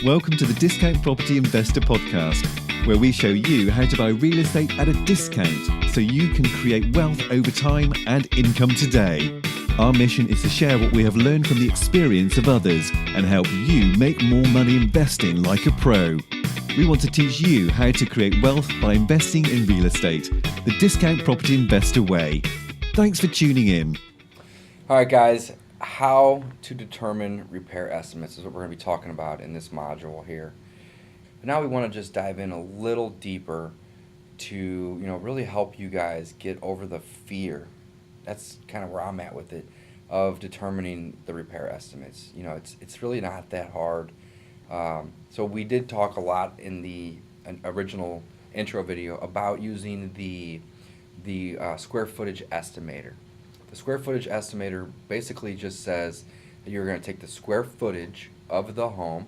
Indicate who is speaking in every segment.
Speaker 1: Welcome to the Discount Property Investor Podcast, where we show you how to buy real estate at a discount so you can create wealth over time and income today. Our mission is to share what we have learned from the experience of others and help you make more money investing like a pro. We want to teach you how to create wealth by investing in real estate, the Discount Property Investor way. Thanks for tuning in.
Speaker 2: All right, guys, how to determine repair estimates is what we're going to be talking about in this module here. But now we want to just dive in a little deeper to, really help you guys get over the fear. That's kind of where I'm at with it, of determining the repair estimates. It's really not that hard. So we did talk a lot in the original intro video about using the square footage estimator. The square footage estimator basically just says that you're going to take the square footage of the home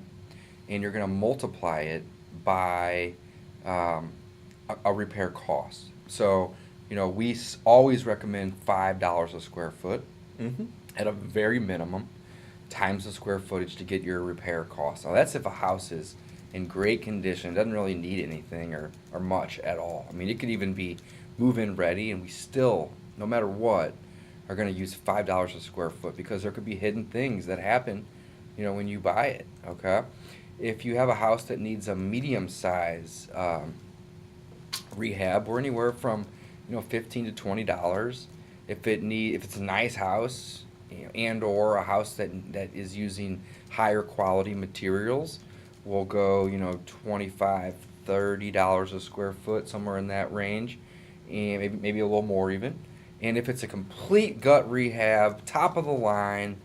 Speaker 2: and you're going to multiply it by a repair cost. So, we always recommend $5 a square foot at a very minimum times the square footage to get your repair cost. Now, that's if a house is in great condition, doesn't really need anything or much at all. I mean, it could even be move-in ready, and we still, no matter what, are going to use $5 a square foot because there could be hidden things that happen, when you buy it, okay? If you have a house that needs a medium size rehab, we're anywhere from, $15 to $20. If it's a nice house, and or a house that is using higher quality materials, we'll go, $25, $30 a square foot, somewhere in that range, and maybe a little more even. And if it's a complete gut rehab, top of the line,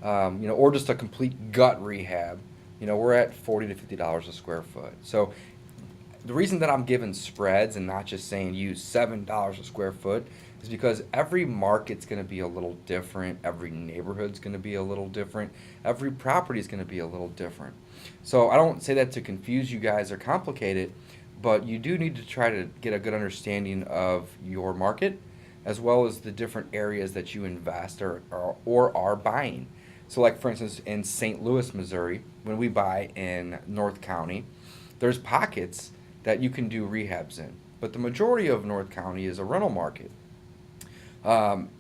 Speaker 2: or just a complete gut rehab, we're at $40 to $50 a square foot. So the reason that I'm giving spreads and not just saying use $7 a square foot is because every market's going to be a little different. Every neighborhood's going to be a little different. Every property is going to be a little different. So I don't say that to confuse you guys or complicate it, but you do need to try to get a good understanding of your market, as well as the different areas that you invest or are buying. So like, for instance, in St. Louis, Missouri, when we buy in North County, there's pockets that you can do rehabs in. But the majority of North County is a rental market.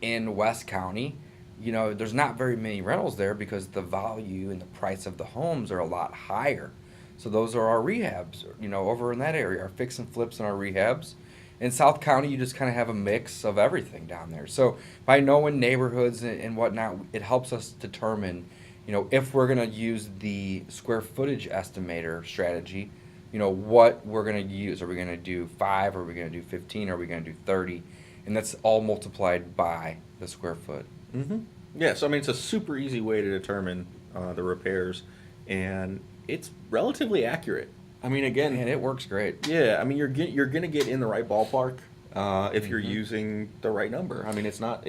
Speaker 2: In West County, there's not very many rentals there because the value and the price of the homes are a lot higher. So those are our rehabs, over in that area, our fix and flips and our rehabs. In South County, you just kind of have a mix of everything down there. So by knowing neighborhoods and whatnot, it helps us determine, if we're going to use the square footage estimator strategy, what we're going to use. Are we going to do 5? Are we going to do 15? Are we going to do 30? And that's all multiplied by the square foot.
Speaker 3: Mm-hmm. Yeah, so it's a super easy way to determine the repairs, and it's relatively accurate. Again,
Speaker 2: and it works great.
Speaker 3: Yeah, you're gonna get in the right ballpark if you're using the right number. It's not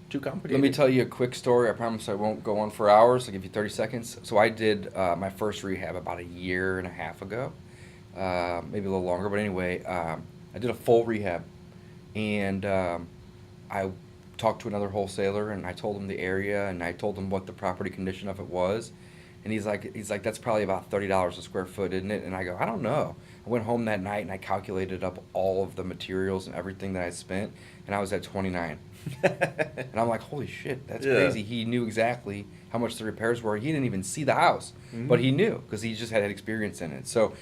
Speaker 3: too complicated.
Speaker 2: Let me tell you a quick story. I promise I won't go on for hours. I'll give you 30 seconds. So I did my first rehab about a year and a half ago, maybe a little longer. But anyway, I did a full rehab, and I talked to another wholesaler, and I told him the area, and I told him what the property condition of it was. And he's like, that's probably about $30 a square foot, isn't it? And I go, I don't know. I went home that night and I calculated up all of the materials and everything that I spent, and I was at 29. And I'm like, holy shit, that's crazy. He knew exactly how much the repairs were. He didn't even see the house, but he knew because he just had experience in it. So,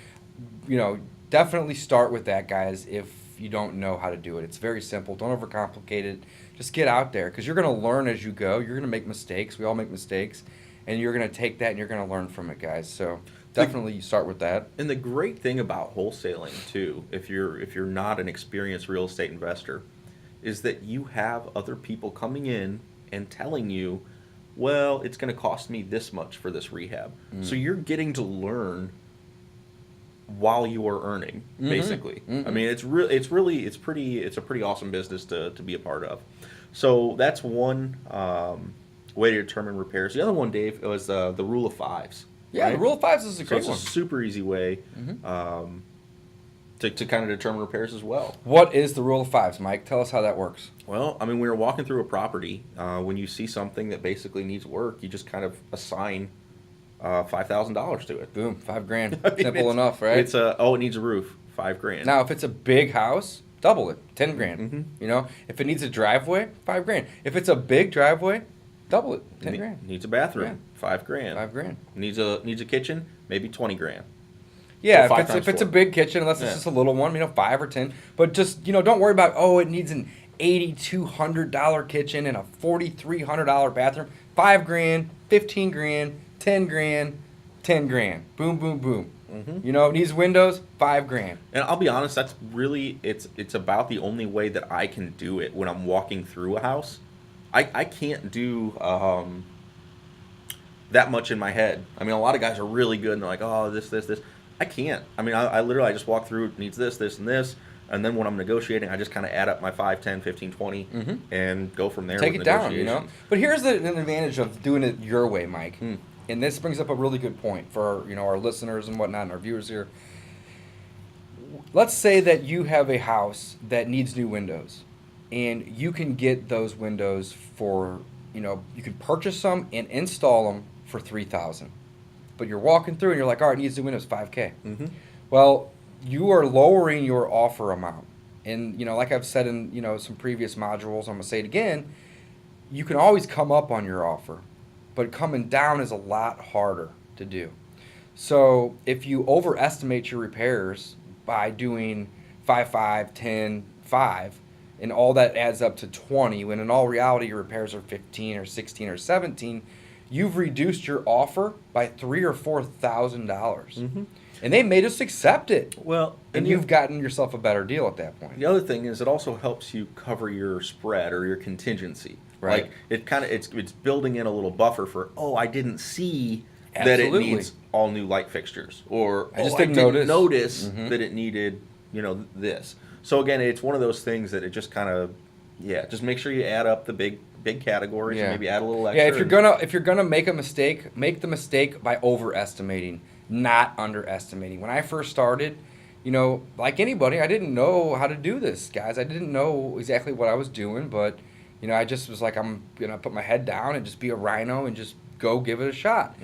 Speaker 2: definitely start with that, guys, if you don't know how to do it. It's very simple. Don't overcomplicate it. Just get out there because you're going to learn as you go. You're going to make mistakes. We all make mistakes. And you're going to take that and you're going to learn from it, guys. So definitely you start with that.
Speaker 3: And the great thing about wholesaling, too, if you're not an experienced real estate investor, is that you have other people coming in and telling you, well, it's going to cost me this much for this rehab. So you're getting to learn while you are earning, basically. It's a pretty awesome business to be a part of. So that's one way to determine repairs. The other one, Dave, was the rule of fives.
Speaker 2: Yeah, right? The rule of fives is a great one.
Speaker 3: It's a super easy way to kind of determine repairs as well.
Speaker 2: What is the rule of fives, Mike? Tell us how that works.
Speaker 3: Well, I mean, we were walking through a property. When you see something that basically needs work, you just kind of assign $5,000 to it.
Speaker 2: Boom, $5,000.
Speaker 3: I mean,
Speaker 2: Simple enough, right?
Speaker 3: It's it needs a roof, $5,000.
Speaker 2: Now, if it's a big house, double it, $10,000.
Speaker 3: Mhm.
Speaker 2: You know, if it needs a driveway, $5,000. If it's a big driveway, double it, $10,000.
Speaker 3: Needs a bathroom, $5,000.
Speaker 2: $5,000.
Speaker 3: Needs a kitchen, maybe $20,000.
Speaker 2: Yeah,
Speaker 3: So
Speaker 2: if it's a big kitchen, unless it's
Speaker 3: Yeah.
Speaker 2: just a little one, 5 or 10. But just don't worry about it needs an $8,200 kitchen and a $4,300 bathroom. $5,000, $15,000, $10,000, $10,000. Boom, boom, boom.
Speaker 3: Mhm.
Speaker 2: It needs windows, $5,000.
Speaker 3: And I'll be honest, that's really it's about the only way that I can do it when I'm walking through a house. I can't do that much in my head. I mean, a lot of guys are really good and they're like, oh, this. I can't. I mean, I literally just walk through, it needs this, and this. And then when I'm negotiating, I just kind of add up my 5, 10, 15, 20 and go from there.
Speaker 2: Take
Speaker 3: with
Speaker 2: it down,
Speaker 3: negotiation.
Speaker 2: But here's an advantage of doing it your way, Mike.
Speaker 3: Hmm.
Speaker 2: And this brings up a really good point for our listeners and whatnot and our viewers here. Let's say that you have a house that needs new windows, and you can get those windows for you can purchase some and install them for $3,000. But you're walking through and you're like, all right, it needs new windows, $5,000.
Speaker 3: Mhm.
Speaker 2: Well, you are lowering your offer amount. And, like I've said in, some previous modules, I'm going to say it again, you can always come up on your offer, but coming down is a lot harder to do. So if you overestimate your repairs by doing 5, 10, 5, and all that adds up to 20, when in all reality your repairs are 15 or 16 or 17, you've reduced your offer by $3,000 or $4,000.
Speaker 3: Mhm.
Speaker 2: And they made us accept it.
Speaker 3: Well,
Speaker 2: And you've gotten yourself a better deal at that point.
Speaker 3: The other thing is it also helps you cover your spread or your contingency.
Speaker 2: Right.
Speaker 3: Like it's building in a little buffer for, I didn't see that
Speaker 2: Absolutely.
Speaker 3: it needs all new light fixtures, or
Speaker 2: I just
Speaker 3: I
Speaker 2: didn't
Speaker 3: didn't
Speaker 2: notice."
Speaker 3: notice that it needed this. So again, it's one of those things that it just kind of just make sure you add up the big categories and maybe add a little extra.
Speaker 2: Yeah, if you're gonna make a mistake, make the mistake by overestimating, not underestimating. When I first started, like anybody, I didn't know how to do this, guys. I didn't know exactly what I was doing, but I just was like, I'm gonna put my head down and just be a rhino and just go give it a shot.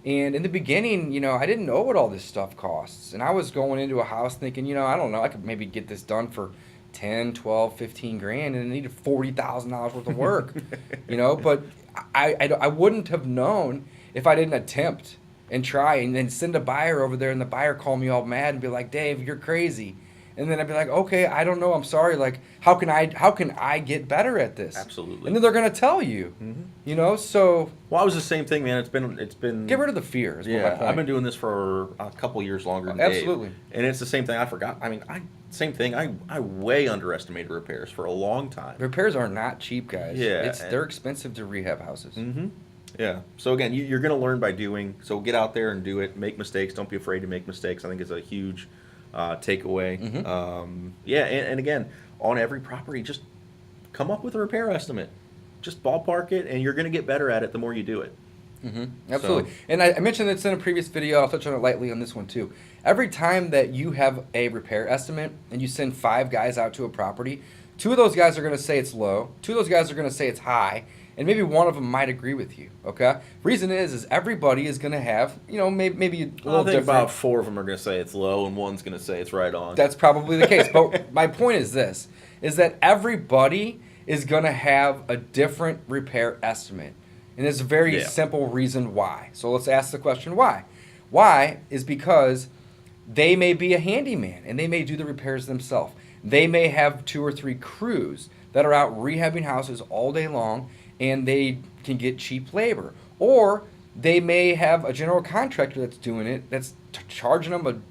Speaker 2: And in the beginning, I didn't know what all this stuff costs, and I was going into a house thinking, I don't know, I could maybe get this done for 10, 12, 15 grand, and it needed $40,000 worth of work, but I wouldn't have known if I didn't attempt and try and then send a buyer over there and the buyer call me all mad and be like, Dave, you're crazy. And then I'd be like, okay, I don't know, I'm sorry. Like, how can I get better at this?
Speaker 3: Absolutely.
Speaker 2: And then they're gonna tell you, So
Speaker 3: Well, I was the same thing, man. It's been
Speaker 2: get rid of the fear. Is my
Speaker 3: Yeah,
Speaker 2: point.
Speaker 3: I've been doing this for a couple years longer than Dave.
Speaker 2: Absolutely.
Speaker 3: And it's the same thing. I forgot. I mean, same thing. I way underestimated repairs for a long time.
Speaker 2: Repairs are not cheap, guys.
Speaker 3: Yeah,
Speaker 2: they're expensive to rehab houses.
Speaker 3: Mm-hmm. Yeah. So again, you're going to learn by doing. So get out there and do it. Make mistakes. Don't be afraid to make mistakes. I think it's a huge takeaway. And again, on every property, just come up with a repair estimate. Just ballpark it, and you're going to get better at it the more you do it.
Speaker 2: Absolutely. And I mentioned this in a previous video. I'll touch on it lightly on this one too. Every time that you have a repair estimate and you send 5 guys out to a property, 2 of those guys are going to say it's low, 2 of those guys are going to say it's high, and maybe one of them might agree with you. Okay. Reason is everybody is going to have maybe a little
Speaker 3: I think
Speaker 2: different.
Speaker 3: about 4 of them are going to say it's low, and one's going to say it's right on.
Speaker 2: That's probably the case. But my point is this: is that everybody is going to have a different repair estimate. And there's a very simple reason why. So let's ask the question why. Why is because they may be a handyman and they may do the repairs themselves. They may have 2 or 3 crews that are out rehabbing houses all day long and they can get cheap labor. Or they may have a general contractor that's doing it, that's charging them an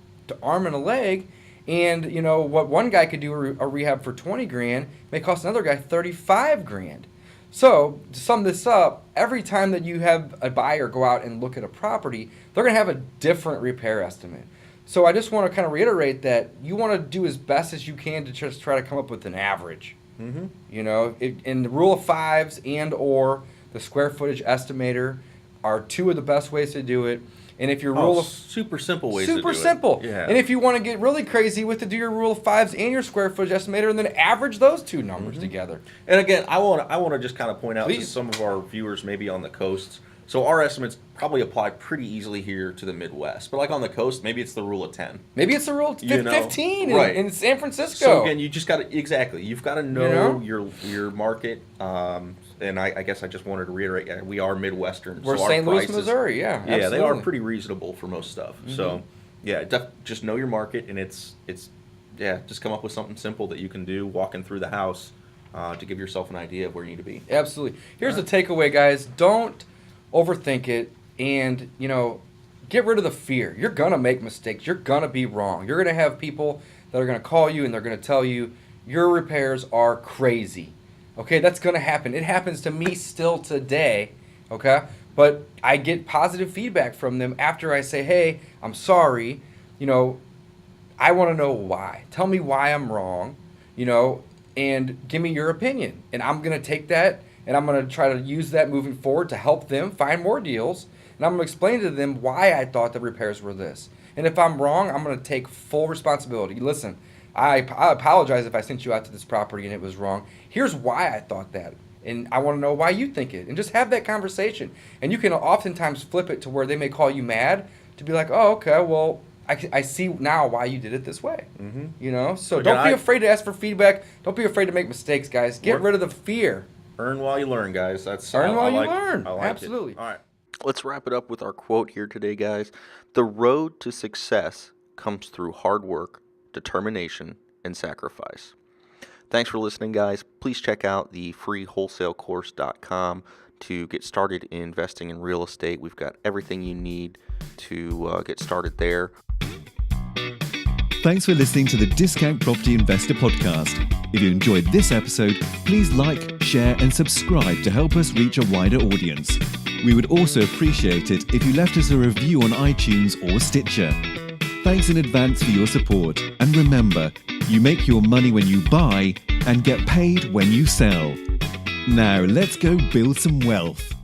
Speaker 2: arm and a leg. And what one guy could do a rehab for 20 grand may cost another guy 35 grand. So, to sum this up, every time that you have a buyer go out and look at a property, they're going to have a different repair estimate. So, I just want to kind of reiterate that you want to do as best as you can to just try to come up with an average. In the rule of 5s and or the square footage estimator are 2 of the best ways to do it. And if your rule of
Speaker 3: super simple ways to do it.
Speaker 2: super simple.
Speaker 3: Yeah.
Speaker 2: And if you want to get really crazy with it, do your rule of 5s and your square footage estimator, and then average those 2 numbers together.
Speaker 3: And again, I want to just kind of point out to
Speaker 2: Please.
Speaker 3: some of our viewers maybe on the coasts. So our estimates probably apply pretty easily here to the Midwest. But like on the coast, maybe it's the rule of 10.
Speaker 2: Maybe it's the rule of 15
Speaker 3: right.
Speaker 2: in San Francisco.
Speaker 3: So again, you just got to, exactly, you've got to know, your market. And I guess I just wanted to reiterate, we are Midwestern.
Speaker 2: We're
Speaker 3: so
Speaker 2: St. Louis,
Speaker 3: prices,
Speaker 2: Missouri, yeah.
Speaker 3: Yeah,
Speaker 2: absolutely.
Speaker 3: they are pretty reasonable for most stuff. So yeah, just know your market, and it's just come up with something simple that you can do walking through the house to give yourself an idea of where you need to be.
Speaker 2: Absolutely. Here's the takeaway, guys. Don't overthink it, and, get rid of the fear. You're going to make mistakes. You're going to be wrong. You're going to have people that are going to call you, and they're going to tell you your repairs are crazy. Okay, that's going to happen. It happens to me still today, okay? But I get positive feedback from them after I say, hey, I'm sorry. I want to know why. Tell me why I'm wrong, and give me your opinion. And I'm going to take that, and I'm going to try to use that moving forward to help them find more deals. And I'm going to explain to them why I thought the repairs were this. And if I'm wrong, I'm going to take full responsibility. Listen, I apologize if I sent you out to this property and it was wrong. Here's why I thought that. And I want to know why you think it. And just have that conversation. And you can oftentimes flip it to where they may call you mad to be like, oh, okay, well, I see now why you did it this way. So
Speaker 3: Again,
Speaker 2: don't be afraid to ask for feedback. Don't be afraid to make mistakes, guys. Get rid of the fear.
Speaker 3: Earn while you learn, guys.
Speaker 2: Earn while you learn.
Speaker 3: I like
Speaker 2: Absolutely.
Speaker 3: It. All right. Let's wrap it up with our quote here today, guys. The road to success comes through hard work, determination, and sacrifice. Thanks for listening, guys. Please check out the free wholesalecourse.com to get started in investing in real estate. We've got everything you need to get started there.
Speaker 1: Thanks for listening to the Discount Property Investor Podcast. If you enjoyed this episode, please like, share, and subscribe to help us reach a wider audience. We would also appreciate it if you left us a review on iTunes or Stitcher. Thanks in advance for your support. And remember, you make your money when you buy and get paid when you sell. Now let's go build some wealth.